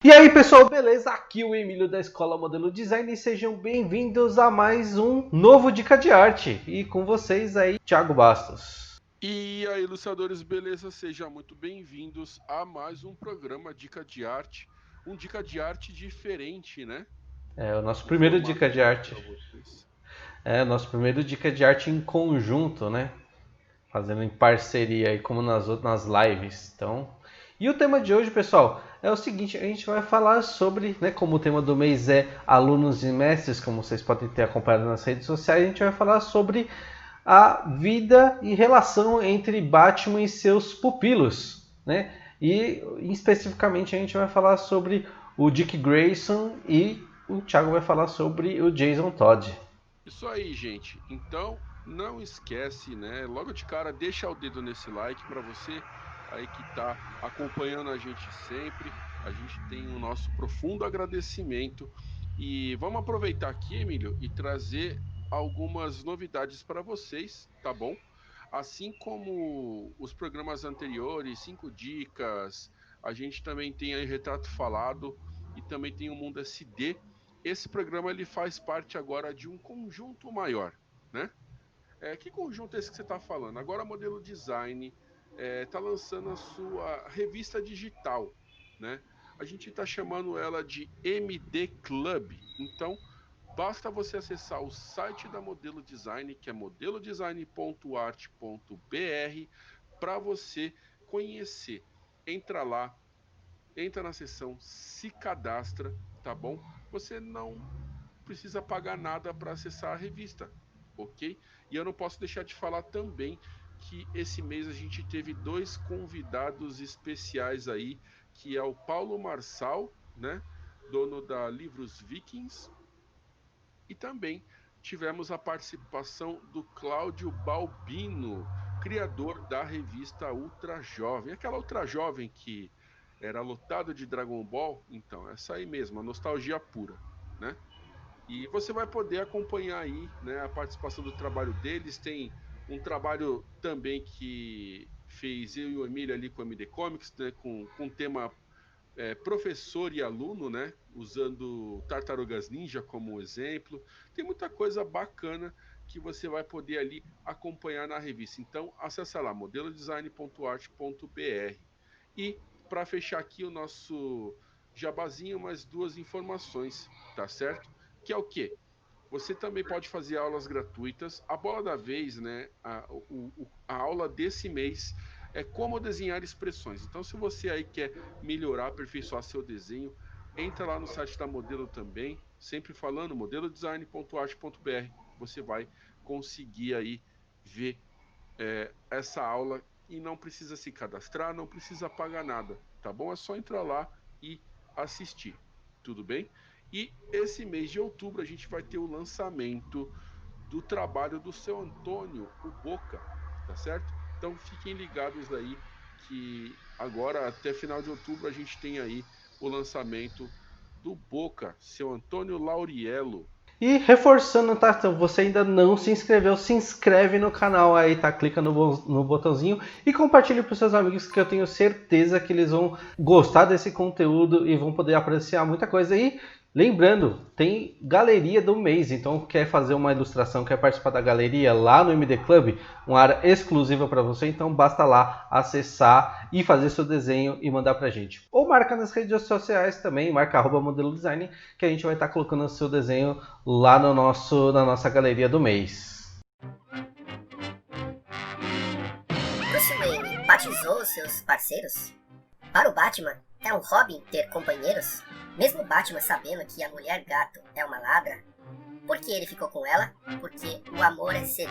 E aí pessoal, beleza? Aqui é o Emílio da Escola Modelo Design e sejam bem-vindos a mais um novo Dica de Arte. E com vocês aí, Thiago Bastos. E aí, ilustradores, beleza? Sejam muito bem-vindos a mais um programa Dica de Arte. Um Dica de Arte diferente, né? É o nosso Um primeiro Dica formato de novo Arte. para vocês. É o nosso primeiro Dica de Arte em conjunto, né? Fazendo em parceria aí, como nas outras lives. Então, e o tema de hoje, pessoal, é o seguinte: a gente vai falar sobre, né, como o tema do mês é alunos e mestres, como vocês podem ter acompanhado nas redes sociais, a gente vai falar sobre a vida e relação entre Batman e seus pupilos, né? E especificamente a gente vai falar sobre o Dick Grayson e o Thiago vai falar sobre o Jason Todd. Isso aí, gente. Então, não esquece, né? Logo de cara, deixa o dedo nesse like para você aí que está acompanhando a gente sempre. A gente tem o nosso profundo agradecimento. E vamos aproveitar aqui, Emílio, e trazer algumas novidades para vocês, tá bom? Assim como os programas anteriores, 5 dicas, a gente também tem aí Retrato Falado e também tem o Mundo SD. Esse programa ele faz parte agora de um conjunto maior, né? Que conjunto é esse que você está falando? Agora a Modelo Design está lançando a sua revista digital, né? A gente está chamando ela de MD Club. Então, basta você acessar o site da Modelo Design, que é modelodesign.art.br, para você conhecer. Entra lá, entra na seção, se cadastra, tá bom? Você não precisa pagar nada para acessar a revista, ok? E eu não posso deixar de falar também que esse mês a gente teve 2 convidados especiais aí, que é o Paulo Marçal, né? Dono da Livros Vikings, e também tivemos a participação do Cláudio Balbino, criador da revista Ultra Jovem. Aquela Ultra Jovem que era lotado de Dragon Ball, então, essa aí mesmo, a nostalgia pura, né? E você vai poder acompanhar aí, né, a participação do trabalho deles. Tem um trabalho também que fez eu e o Emílio ali com a MD Comics, né, com o tema professor e aluno, né, usando Tartarugas Ninja como exemplo. Tem muita coisa bacana que você vai poder ali acompanhar na revista. Então, acessa lá, modelodesign.art.br. E, para fechar aqui o nosso jabazinho, mais 2 informações, tá certo? Que é o quê? Você também pode fazer aulas gratuitas. A bola da vez, né? A aula desse mês é como desenhar expressões. Então, se você aí quer melhorar, aperfeiçoar seu desenho, entra lá no site da Modelo também, sempre falando modelodesign.art.br. Você vai conseguir aí ver essa aula e não precisa se cadastrar, não precisa pagar nada, tá bom? É só entrar lá e assistir, tudo bem? E esse mês de outubro a gente vai ter o lançamento do trabalho do seu Antônio, o Boca, tá certo? Então fiquem ligados aí que agora até final de outubro a gente tem aí o lançamento do Boca, seu Antônio Lauriello. E reforçando, tá? Então, você ainda não se inscreveu, se inscreve no canal aí, tá? Clica no botãozinho e compartilhe para os seus amigos que eu tenho certeza que eles vão gostar desse conteúdo e vão poder apreciar muita coisa aí. Lembrando, tem galeria do mês, então quer fazer uma ilustração, quer participar da galeria lá no MD Club, uma área exclusiva para você, então basta lá acessar e fazer seu desenho e mandar pra gente. Ou marca nas redes sociais também, marca @modelo design, que a gente vai estar colocando o seu desenho lá no na nossa galeria do mês. Bruce Wayne batizou seus parceiros? Para o Batman, é um hobby ter companheiros? Mesmo Batman sabendo que a mulher gato é uma ladra, por que ele ficou com ela? Porque o amor é cego.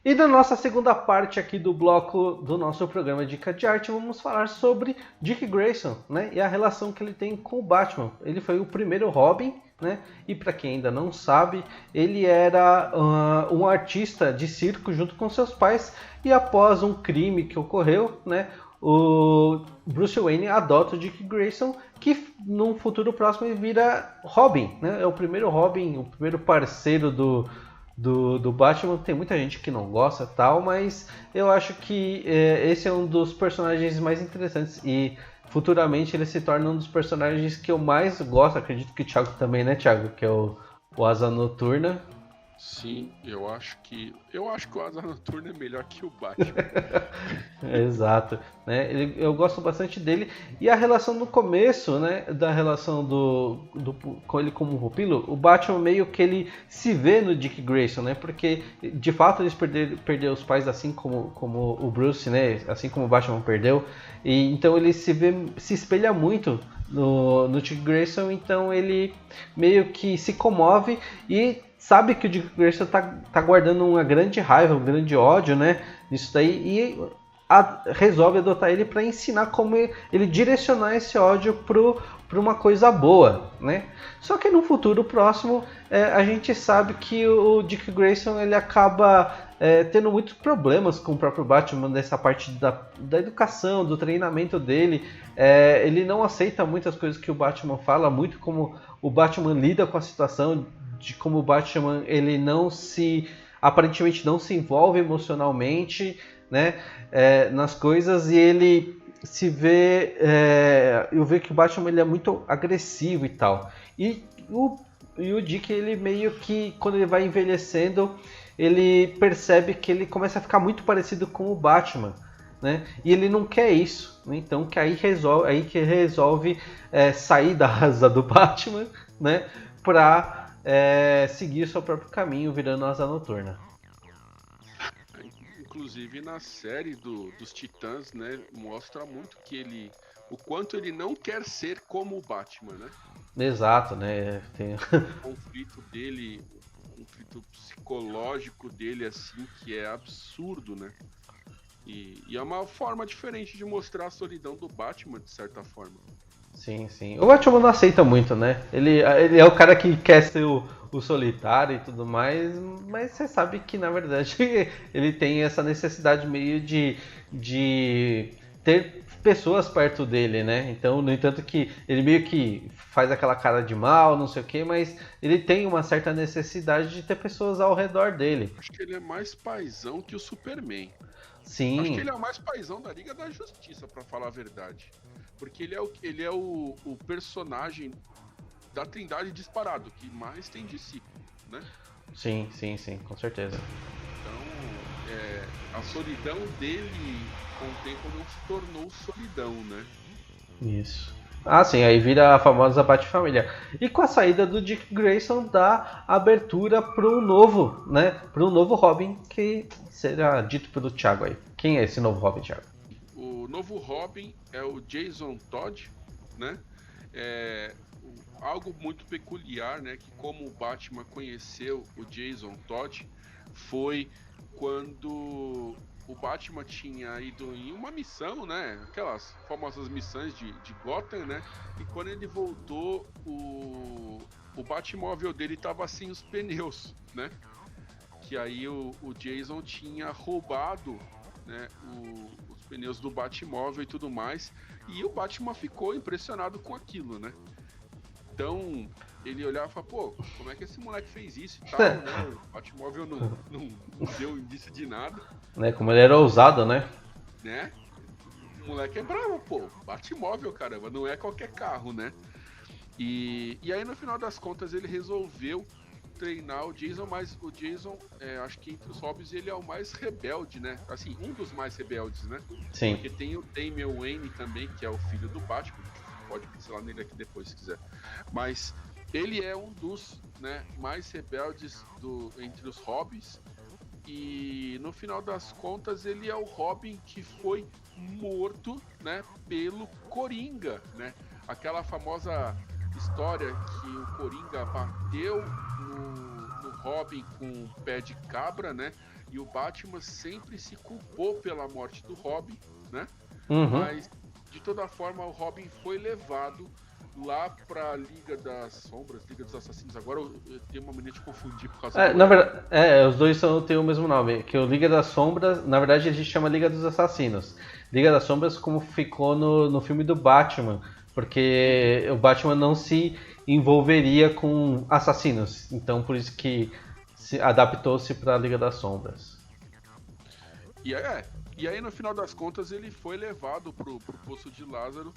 E na nossa segunda parte aqui do bloco do nosso programa Dica de Arte, vamos falar sobre Dick Grayson, né? E a relação que ele tem com o Batman. Ele foi o primeiro Robin, né? E para quem ainda não sabe, ele era um artista de circo junto com seus pais. E após um crime que ocorreu, né? O Bruce Wayne adota o Dick Grayson, que num futuro próximo vira Robin, né? É o primeiro Robin, o primeiro parceiro do do Batman. Tem muita gente que não gosta tal, mas eu acho que esse é um dos personagens mais interessantes e futuramente ele se torna um dos personagens que eu mais gosto. Acredito que o Thiago também, né, Thiago? Que é o Asa Noturna. Sim, eu acho que o Asa Noturna é melhor que o Batman. Exato, né? Eu gosto bastante dele e a relação no começo, né? Da relação com ele como pupilo, o Batman meio que ele se vê no Dick Grayson, né? Porque de fato eles perderam os pais assim como o Bruce, né? Assim como o Batman perdeu, e então ele se espelha muito no Dick Grayson, então ele meio que se comove e sabe que o Dick Grayson tá guardando uma grande raiva, um grande ódio, né? Nisso daí, e resolve adotar ele para ensinar como ele direcionar esse ódio para uma coisa boa, né? Só que no futuro próximo a gente sabe que o Dick Grayson ele acaba tendo muitos problemas com o próprio Batman nessa parte da educação, do treinamento dele. Ele não aceita muitas coisas que o Batman fala, muito como o Batman lida com a situação, de como o Batman ele aparentemente não se envolve emocionalmente, né, nas coisas, e ele se vê, eu vejo que o Batman ele é muito agressivo e tal, e o Dick ele meio que quando ele vai envelhecendo ele percebe que ele começa a ficar muito parecido com o Batman, né, e ele não quer isso, né? Então que aí resolve sair da asa do Batman, né, para seguir seu próprio caminho, virando Asa Noturna. Inclusive na série dos Titãs, né, mostra muito que o quanto ele não quer ser como o Batman, né? Exato, né? Tem... O conflito dele, o conflito psicológico dele, assim, que é absurdo, né? E é uma forma diferente de mostrar a solidão do Batman, de certa forma. Sim, sim. O Batman não aceita muito, né? Ele é o cara que quer ser o solitário e tudo mais, mas você sabe que, na verdade, ele tem essa necessidade meio de ter pessoas perto dele, né? Então, no entanto que ele meio que faz aquela cara de mal, não sei o que, mas ele tem uma certa necessidade de ter pessoas ao redor dele. Acho que ele é mais paizão que o Superman. Sim. Acho que ele é o mais paizão da Liga da Justiça, pra falar a verdade. Porque ele é o personagem da Trindade disparado, que mais tem discípulo, né? Sim, com certeza. Então, a solidão dele, com o tempo, não se tornou solidão, né? Isso. Ah, sim, aí vira a famosa Bat-família. E com a saída do Dick Grayson, dá abertura para um novo, né? Para um novo Robin, que será dito pelo Thiago aí. Quem é esse novo Robin, Thiago? O novo Robin é o Jason Todd, né? Algo muito peculiar, né? Que como o Batman conheceu o Jason Todd foi quando o Batman tinha ido em uma missão, né? Aquelas famosas missões de Gotham, né? E quando ele voltou, o Batmóvel dele tava sem os pneus, né? Que aí o Jason tinha roubado, né, os pneus do Batmóvel e tudo mais, e o Batman ficou impressionado com aquilo, né? Então ele olhava e falava, pô, como é que esse moleque fez isso e tal, né? O Batmóvel não deu indício de nada. Né, como ele era ousado, né? Né? O moleque é bravo, pô, Batmóvel, caramba, não é qualquer carro, né? E aí no final das contas ele resolveu treinar o Jason, mas o Jason, acho que entre os Robins ele é o mais rebelde, né? Assim, um dos mais rebeldes, né? Sim. Porque tem o Damian Wayne também, que é o filho do Batman, pode pincelar nele aqui depois se quiser. Mas ele é um dos, né, mais rebeldes entre os Robins, e no final das contas ele é o Robin que foi morto, né, pelo Coringa, né? Aquela famosa história que o Coringa bateu no Robin com o pé de cabra, né? E o Batman sempre se culpou pela morte do Robin, né? Uhum. Mas de toda forma o Robin foi levado lá pra Liga das Sombras, Liga dos Assassinos. Agora eu tenho uma mania de confundir por causa do... Na verdade, os dois têm o mesmo nome, que o Liga das Sombras, na verdade a gente chama Liga dos Assassinos. Liga das Sombras como ficou no filme do Batman, porque o Batman não se envolveria com assassinos, então por isso que adaptou-se para a Liga das Sombras. E aí no final das contas ele foi levado pro Poço de Lázaro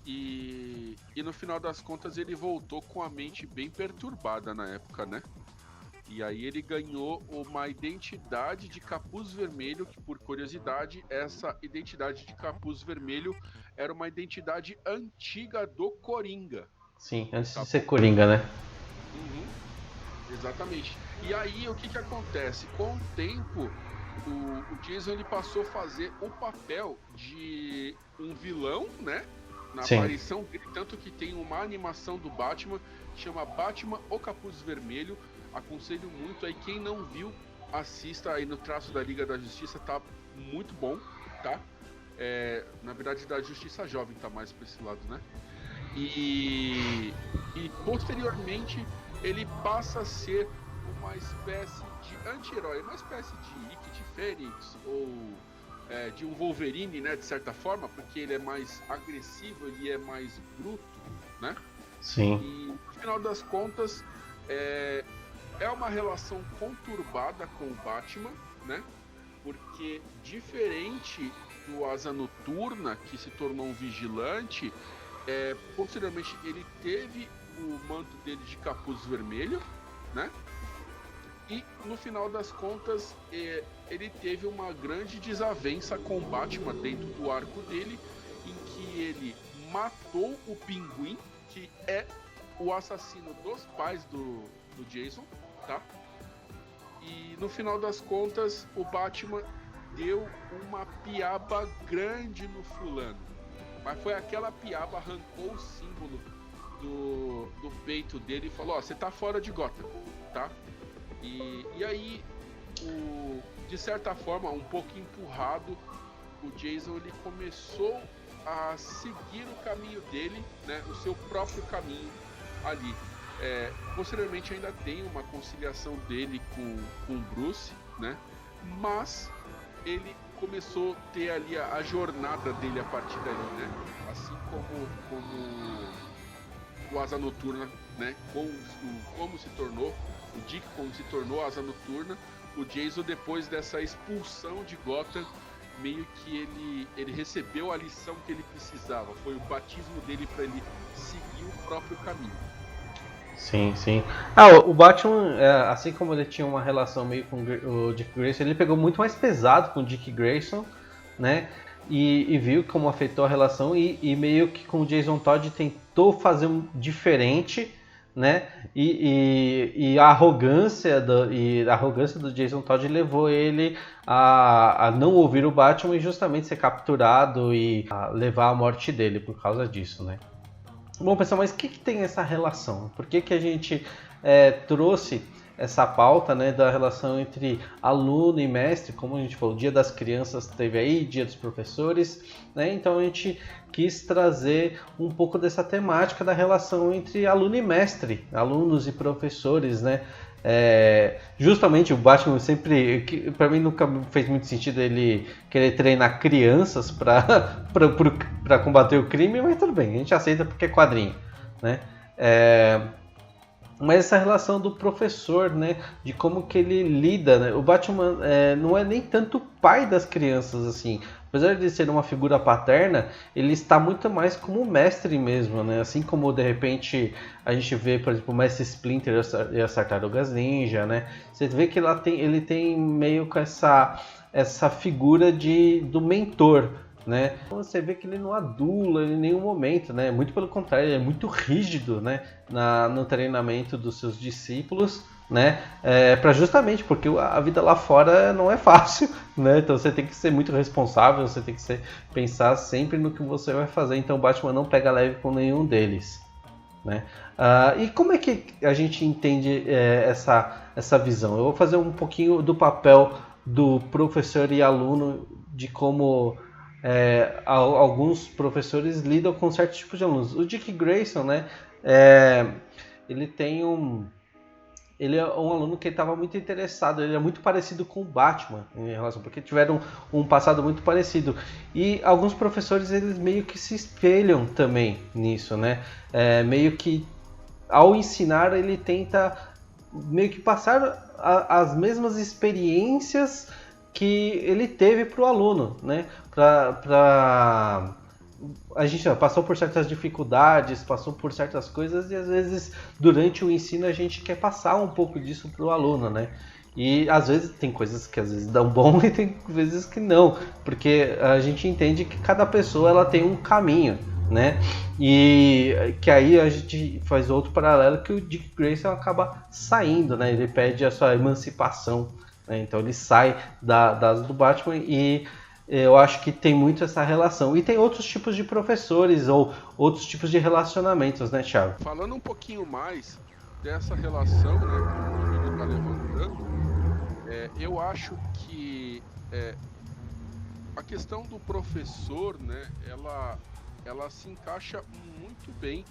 e no final das contas ele voltou com a mente bem perturbada na época, né? E aí ele ganhou uma identidade de capuz vermelho, que por curiosidade, essa identidade de capuz vermelho era uma identidade antiga do Coringa. Sim, antes de ser Coringa, né? Uhum, exatamente. E aí o que acontece? Com o tempo, o Jason ele passou a fazer o papel de um vilão, né? Na Sim. aparição dele, tanto que tem uma animação do Batman, chama Batman o Capuz Vermelho. Aconselho muito aí, quem não viu, assista aí no traço da Liga da Justiça, tá muito bom, tá? Na verdade da Justiça Jovem tá mais pra esse lado, né? E posteriormente ele passa a ser uma espécie de anti-herói, uma espécie de Ikki de Fênix ou de um Wolverine, né, de certa forma, porque ele é mais agressivo, ele é mais bruto, né? Sim. E no final das contas é uma relação conturbada com o Batman, né? Porque diferente do Asa Noturna, que se tornou um vigilante, posteriormente ele teve o manto dele de capuz vermelho, né? E no final das contas ele teve uma grande desavença com o Batman dentro do arco dele, em que ele matou o Pinguim, que é o assassino dos pais do Jason, tá? E no final das contas o Batman deu uma piaba grande no fulano, mas foi aquela piaba, arrancou o símbolo do peito dele e falou: ó, você tá fora de Gotham, tá? E aí, de certa forma, um pouco empurrado, o Jason ele começou a seguir o caminho dele, né, o seu próprio caminho ali. Posteriormente ainda tem uma conciliação dele com o Bruce, né? Mas ele começou a ter ali a jornada dele a partir dali, né? Assim como o Asa Noturna, né? Como se tornou, o Dick como se tornou Asa Noturna, o Jason depois dessa expulsão de Gotham, meio que ele recebeu a lição que ele precisava, foi o batismo dele para ele seguir o próprio caminho. Sim, sim. O Batman, assim como ele tinha uma relação meio com o Dick Grayson, ele pegou muito mais pesado com o Dick Grayson, né? E viu como afetou a relação e meio que com o Jason Todd tentou fazer um diferente, né? E a arrogância do Jason Todd levou ele a não ouvir o Batman e justamente ser capturado e levar à morte dele por causa disso, né? Bom, pessoal, mas o que tem essa relação? Por que a gente trouxe essa pauta, né, da relação entre aluno e mestre? Como a gente falou, Dia das Crianças teve aí, Dia dos Professores, né? Então a gente quis trazer um pouco dessa temática da relação entre aluno e mestre, alunos e professores, né? Justamente o Batman sempre, para mim nunca fez muito sentido ele querer treinar crianças para combater o crime, mas tudo bem, a gente aceita porque é quadrinho, né? Mas essa relação do professor, né, de como que ele lida, né? O Batman não é nem tanto o pai das crianças assim. Apesar de ser uma figura paterna, ele está muito mais como mestre mesmo, né? Assim como de repente a gente vê, por exemplo, o Mestre Splinter e as Tartarugas Ninja, né? Você vê que ele tem meio com essa figura do mentor, né? Você vê que ele não adula em nenhum momento, né? Muito pelo contrário, ele é muito rígido, né? No treinamento dos seus discípulos, né? Para justamente porque a vida lá fora não é fácil, né? Então você tem que ser muito responsável, você tem que pensar sempre no que você vai fazer. Então o Batman não pega leve com nenhum deles, né? E como é que a gente entende essa visão? Eu vou fazer um pouquinho do papel do professor e aluno, de como alguns professores lidam com certos tipos de alunos. O Dick Grayson, né? Ele é um aluno que estava muito interessado, ele é muito parecido com o Batman em relação, porque tiveram um passado muito parecido. E alguns professores, eles meio que se espelham também nisso, né? Meio que ao ensinar, ele tenta meio que passar as mesmas experiências que ele teve para o aluno, né? A gente passou por certas dificuldades, passou por certas coisas e às vezes durante o ensino a gente quer passar um pouco disso para o aluno, né? E às vezes tem coisas que às vezes dão bom e tem vezes que não, porque a gente entende que cada pessoa ela tem um caminho, né? E que aí a gente faz outro paralelo que o Dick Grayson acaba saindo, né? Ele pede a sua emancipação, né? Então ele sai da asa do Batman e eu acho que tem muito essa relação. E tem outros tipos de professores ou outros tipos de relacionamentos, né, Thiago? Falando um pouquinho mais dessa relação, né, que o Rodrigo está levantando, eu acho que a questão do professor, né, ela se encaixa muito bem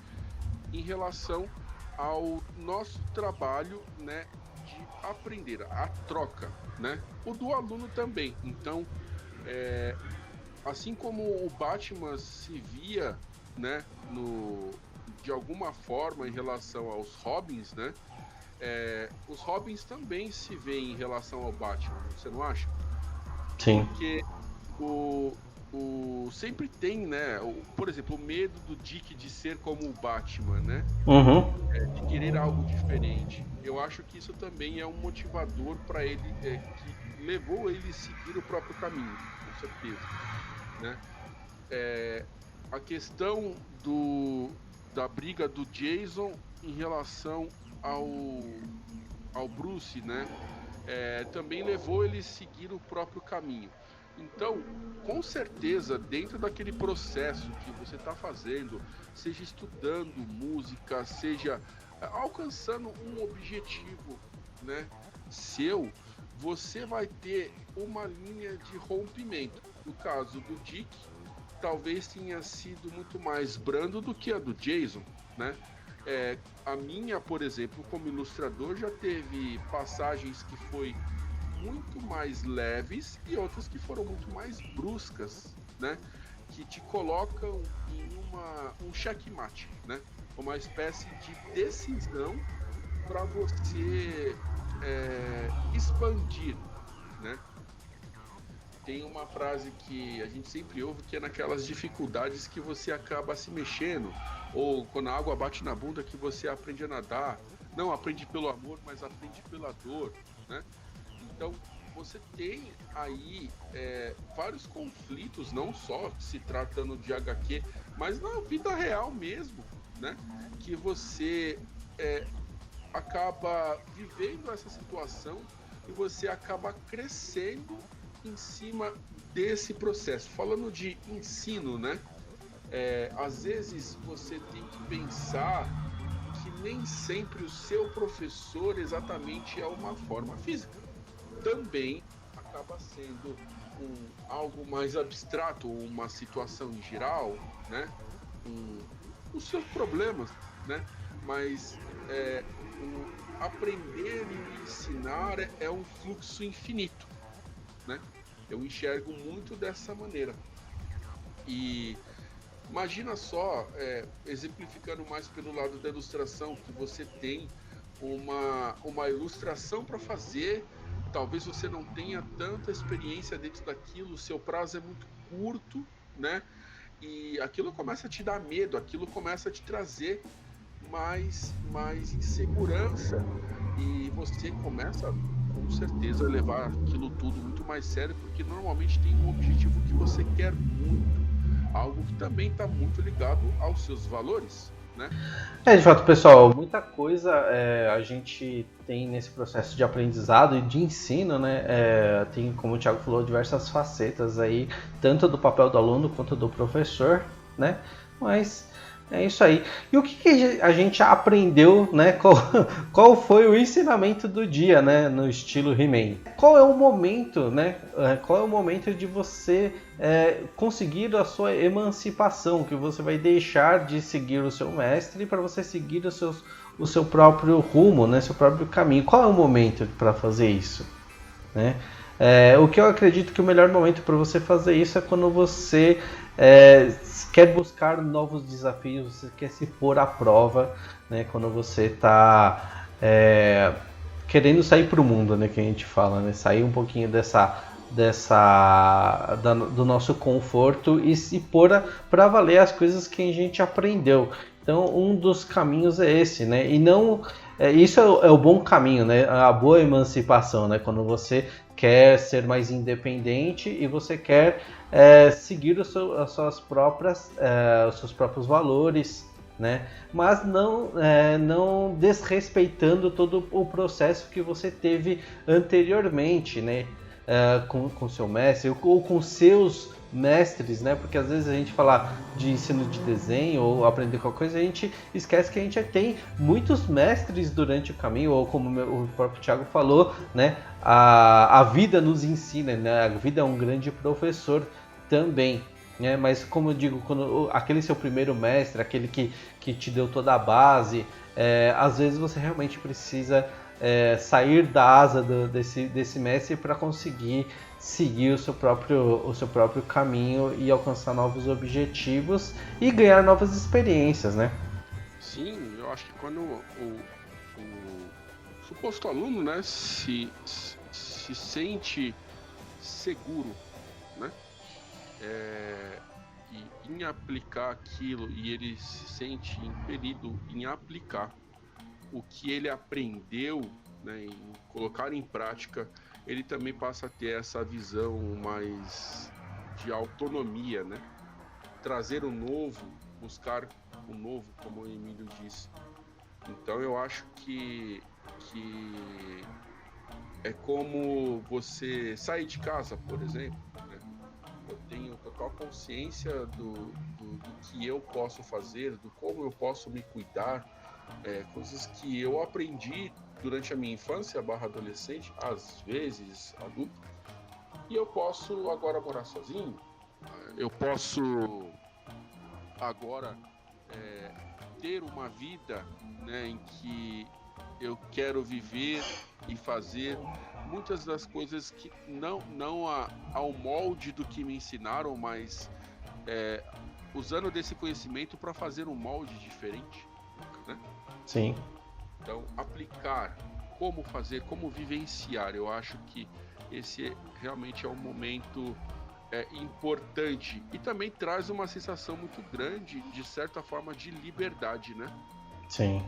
em relação ao nosso trabalho, né, de aprender, a troca, né, o do aluno também. Então, assim como o Batman se via, né, de alguma forma em relação aos Robins, né, os Robins também se veem em relação ao Batman, você não acha? Sim. Porque sempre tem, né, por exemplo, o medo do Dick de ser como o Batman, né? Uhum. De querer algo diferente. Eu acho que isso também é um motivador para ele, que levou ele a seguir o próprio caminho, com certeza, né? A questão da briga do Jason em relação ao Bruce, né? Também levou ele a seguir o próprio caminho. Então, com certeza, dentro daquele processo que você está fazendo, seja estudando música, seja alcançando um objetivo, né, seu, você vai ter uma linha de rompimento. No caso do Dick, talvez tenha sido muito mais brando do que a do Jason, né? A minha, por exemplo, como ilustrador, já teve passagens que foi muito mais leves e outras que foram muito mais bruscas, né? Que te colocam em um checkmate, né? Uma espécie de decisão para você expandir, né? Tem uma frase que a gente sempre ouve que é naquelas dificuldades que você acaba se mexendo, ou quando a água bate na bunda que você aprende a nadar. Não aprende pelo amor, mas aprende pela dor, né? Então, você tem aí vários conflitos, não só se tratando de HQ, mas na vida real mesmo, né? Que você acaba vivendo essa situação e você acaba crescendo em cima desse processo. Falando de ensino, né? Às vezes você tem que pensar que nem sempre o seu professor exatamente é uma forma física. Também acaba sendo algo mais abstrato, uma situação em geral, né? Os seus problemas, né? Mas aprender e ensinar é um fluxo infinito, né? Eu enxergo muito dessa maneira. E imagina só, exemplificando mais pelo lado da ilustração, que você tem uma ilustração para fazer. Talvez você não tenha tanta experiência dentro daquilo, o seu prazo é muito curto, né? E aquilo começa a te dar medo, aquilo começa a te trazer mais insegurança. E você começa, com certeza, a levar aquilo tudo muito mais sério, porque normalmente tem um objetivo que você quer muito. Algo que também está muito ligado aos seus valores, né? De fato, pessoal, muita coisa a gente tem nesse processo de aprendizado e de ensino, né? Tem, como o Thiago falou, diversas facetas aí, tanto do papel do aluno quanto do professor, né? Mas é isso aí. E o que a gente aprendeu, né? Qual foi o ensinamento do dia, né? No estilo He-Man? Qual é o momento, né? Qual é o momento de você conseguir a sua emancipação? Que você vai deixar de seguir o seu mestre para você seguir o seu próprio rumo, né? Seu próprio caminho. Qual é o momento para fazer isso, né? O que eu acredito que o melhor momento para você fazer isso é quando você quer buscar novos desafios, você quer se pôr à prova, né? Quando você está querendo sair pro mundo, né, que a gente fala, né, sair um pouquinho do nosso conforto e se pôr para valer as coisas que a gente aprendeu. Então, um dos caminhos é esse, né? E não isso é o bom caminho, né? A boa emancipação, né? Quando você quer ser mais independente e você quer seguir os seus próprios valores, né? Mas não desrespeitando todo o processo que você teve anteriormente, né? Com seu mestre ou com seus mestres, né? Porque às vezes a gente fala de ensino de desenho ou aprender qualquer coisa, a gente esquece que a gente tem muitos mestres durante o caminho, ou como o próprio Thiago falou, né? A vida nos ensina, né? A vida é um grande professor também, né? Mas como eu digo, quando aquele seu primeiro mestre, aquele que te deu toda a base, às vezes você realmente precisa sair da asa desse mestre para conseguir seguir o seu próprio caminho e alcançar novos objetivos e ganhar novas experiências, né? Sim, eu acho que quando o suposto aluno, né, se sente seguro, né, e em aplicar aquilo, e ele se sente impelido em aplicar o que ele aprendeu, né, em colocar em prática, ele também passa a ter essa visão mais de autonomia, né? Trazer o novo, buscar o novo, como o Emílio disse. Então eu acho que é como você sair de casa, por exemplo, né? Eu tenho total consciência do que eu posso fazer, do como eu posso me cuidar, coisas que eu aprendi durante a minha infância / adolescente, às vezes adulto, e eu posso agora morar sozinho, eu posso agora ter uma vida, né, em que eu quero viver e fazer muitas das coisas que não ao molde do que me ensinaram, mas usando desse conhecimento para fazer um molde diferente, né? Sim. Então, aplicar, como fazer, como vivenciar, eu acho que esse realmente é um momento importante e também traz uma sensação muito grande, de certa forma, de liberdade, né? Sim.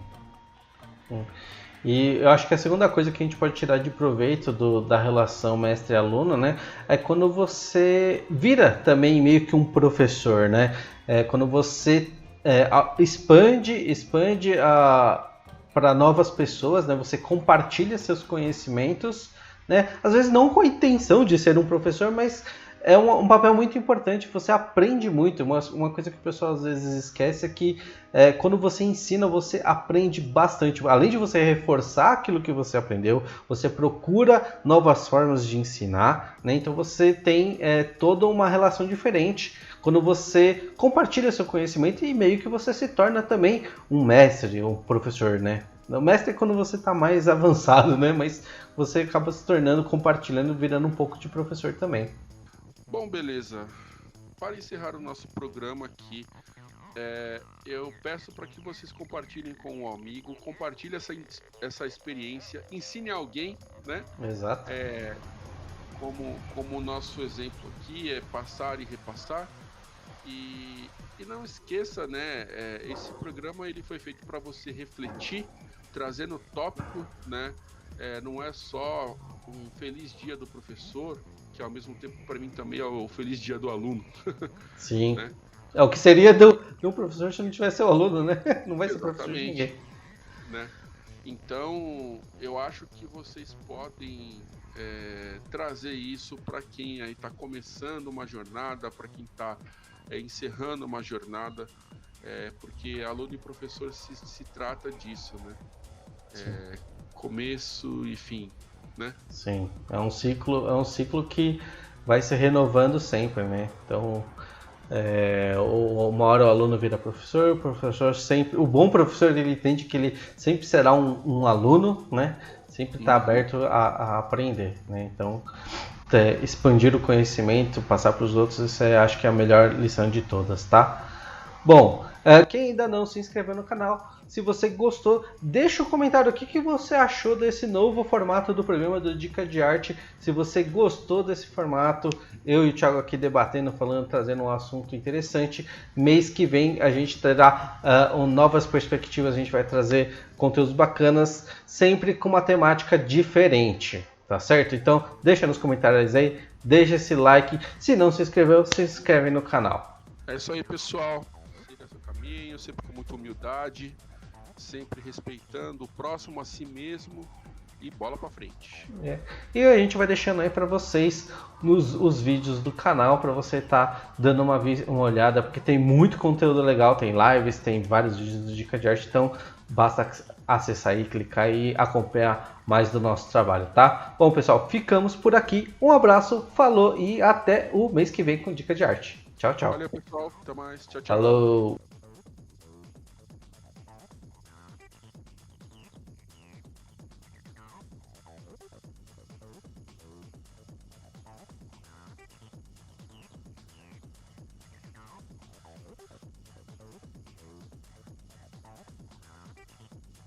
E eu acho que a segunda coisa que a gente pode tirar de proveito da relação mestre-aluno, né, é quando você vira também meio que um professor, né? Quando você expande para novas pessoas, né? Você compartilha seus conhecimentos, né? Às vezes não com a intenção de ser um professor, mas é um papel muito importante. Você aprende muito. Uma coisa que o pessoal às vezes esquece é que quando você ensina, você aprende bastante. Além de você reforçar aquilo que você aprendeu, você procura novas formas de ensinar, né? Então você tem toda uma relação diferente quando você compartilha seu conhecimento e meio que você se torna também um mestre, um professor, né? O mestre é quando você está mais avançado, né? Mas você acaba se tornando, compartilhando, virando um pouco de professor também. Bom, beleza. Para encerrar o nosso programa aqui, eu peço para que vocês compartilhem com um amigo, compartilhem essa experiência, ensine alguém, né? Exato. Como o nosso exemplo aqui é passar e repassar. E não esqueça, né? Esse programa ele foi feito para você refletir, trazendo tópico, né? Não é só um feliz dia do professor, que ao mesmo tempo para mim também é o feliz dia do aluno. Sim. Né? É o que seria de um professor se não tivesse o aluno, né? Não vai ser professor de ninguém. Né? Então, eu acho que vocês podem trazer isso para quem aí está começando uma jornada, para quem está encerrando uma jornada, porque aluno e professor se trata disso, né? Começo e fim, né? Sim, é um ciclo que vai se renovando sempre, né? Então, uma hora o aluno vira professor, o professor sempre, o bom professor ele entende que ele sempre será um aluno, né? Sempre está aberto a aprender, né? Então, expandir o conhecimento, passar para os outros, isso acho que é a melhor lição de todas, tá? Bom, quem ainda não se inscreveu no canal, se você gostou, deixa um comentário o que você achou desse novo formato do programa do Dica de Arte. Se você gostou desse formato, eu e o Thiago aqui debatendo, falando, trazendo um assunto interessante. Mês que vem a gente terá novas perspectivas, a gente vai trazer conteúdos bacanas, sempre com uma temática diferente, tá certo? Então deixa nos comentários aí, deixa esse like. Se não se inscreveu, se inscreve no canal. É isso aí, pessoal. Siga seu caminho, sempre com muita humildade, sempre respeitando o próximo a si mesmo e bola pra frente. E a gente vai deixando aí para vocês os vídeos do canal para você estar dando uma olhada, porque tem muito conteúdo legal, tem lives, tem vários vídeos de Dica de Arte, então basta acessar aí, clicar e acompanhar mais do nosso trabalho, tá? Bom, pessoal, ficamos por aqui. Um abraço, falou e até o mês que vem com Dica de Arte. Tchau, tchau. Valeu, pessoal. Até mais. Tchau, tchau. Falou!